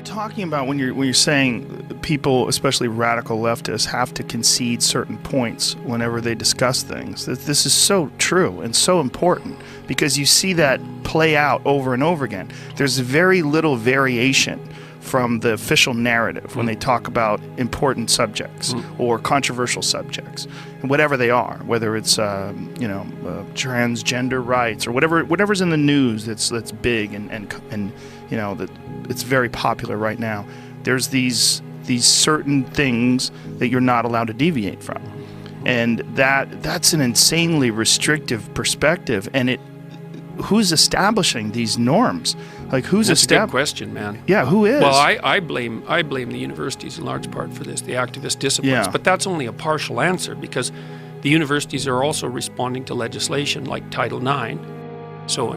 talking about when you're saying people, especially radical leftists, have to concede certain points whenever they discuss things, this is so true and so important because you see that play out over and over again. There's very little variation from the official narrative when they talk about important subjects or controversial subjects, whatever they are, whether it's transgender rights or whatever's in the news that's big and you know that it's very popular right now. There's these certain things that you're not allowed to deviate from, and that's an insanely restrictive perspective. And who's establishing these norms? Like, who's That's a good question, man. Yeah, who is? Well, I blame the universities in large part for this, the activist disciplines. Yeah. But that's only a partial answer because the universities are also responding to legislation like Title IX. So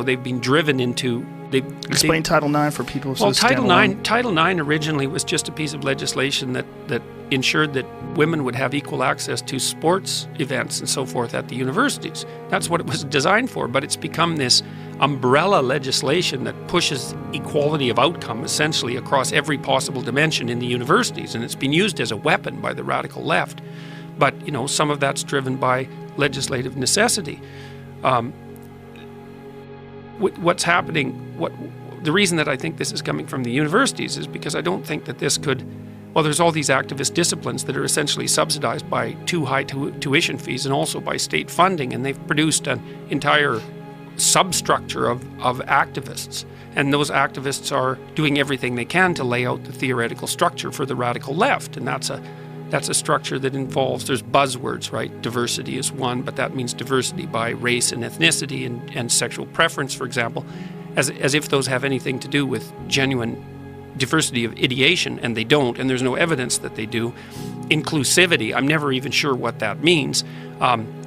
they've been driven into. Explain Title IX for people who Title IX originally was just a piece of legislation that ensured that women would have equal access to sports events and so forth at the universities. That's what it was designed for, but it's become this umbrella legislation that pushes equality of outcome essentially across every possible dimension in the universities, and it's been used as a weapon by the radical left. But, you know, some of that's driven by legislative necessity. What's happening, the reason that I think this is coming from the universities is because I don't think that this could, well, there's all these activist disciplines that are essentially subsidized by too high tuition fees and also by state funding, and they've produced an entire substructure of activists. And those activists are doing everything they can to lay out the theoretical structure for the radical left, and that's a structure that involves, there's buzzwords, right? Diversity is one, but that means diversity by race and ethnicity and sexual preference, for example, as if those have anything to do with genuine diversity of ideation, and they don't, and there's no evidence that they do. Inclusivity, I'm never even sure what that means.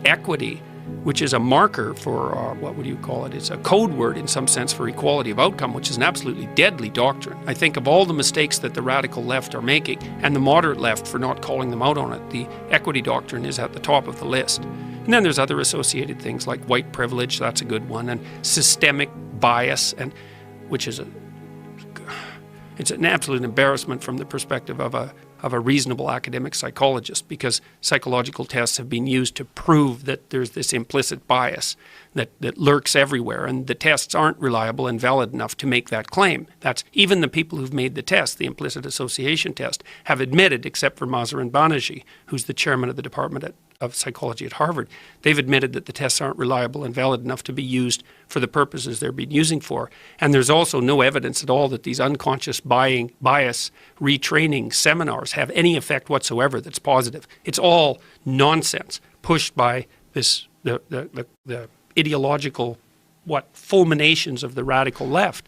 Equity, which is a marker for, what would you call it? It's a code word in some sense for equality of outcome, which is an absolutely deadly doctrine. I think of all the mistakes that the radical left are making, and the moderate left for not calling them out on it, the equity doctrine is at the top of the list. And then there's other associated things like white privilege, that's a good one, and systemic bias, and which is it's an absolute embarrassment from the perspective of a reasonable academic psychologist, because psychological tests have been used to prove that there's this implicit bias that lurks everywhere, and the tests aren't reliable and valid enough to make that claim. That's even the people who've made the test, the implicit association test, have admitted, except for Mazarine Banaji, who's the chairman of the Department of Psychology at Harvard, they've admitted that the tests aren't reliable and valid enough to be used for the purposes they're being using for. And there's also no evidence at all that these unconscious bias retraining seminars have any effect whatsoever that's positive. It's all nonsense pushed by the ideological fulminations of the radical left.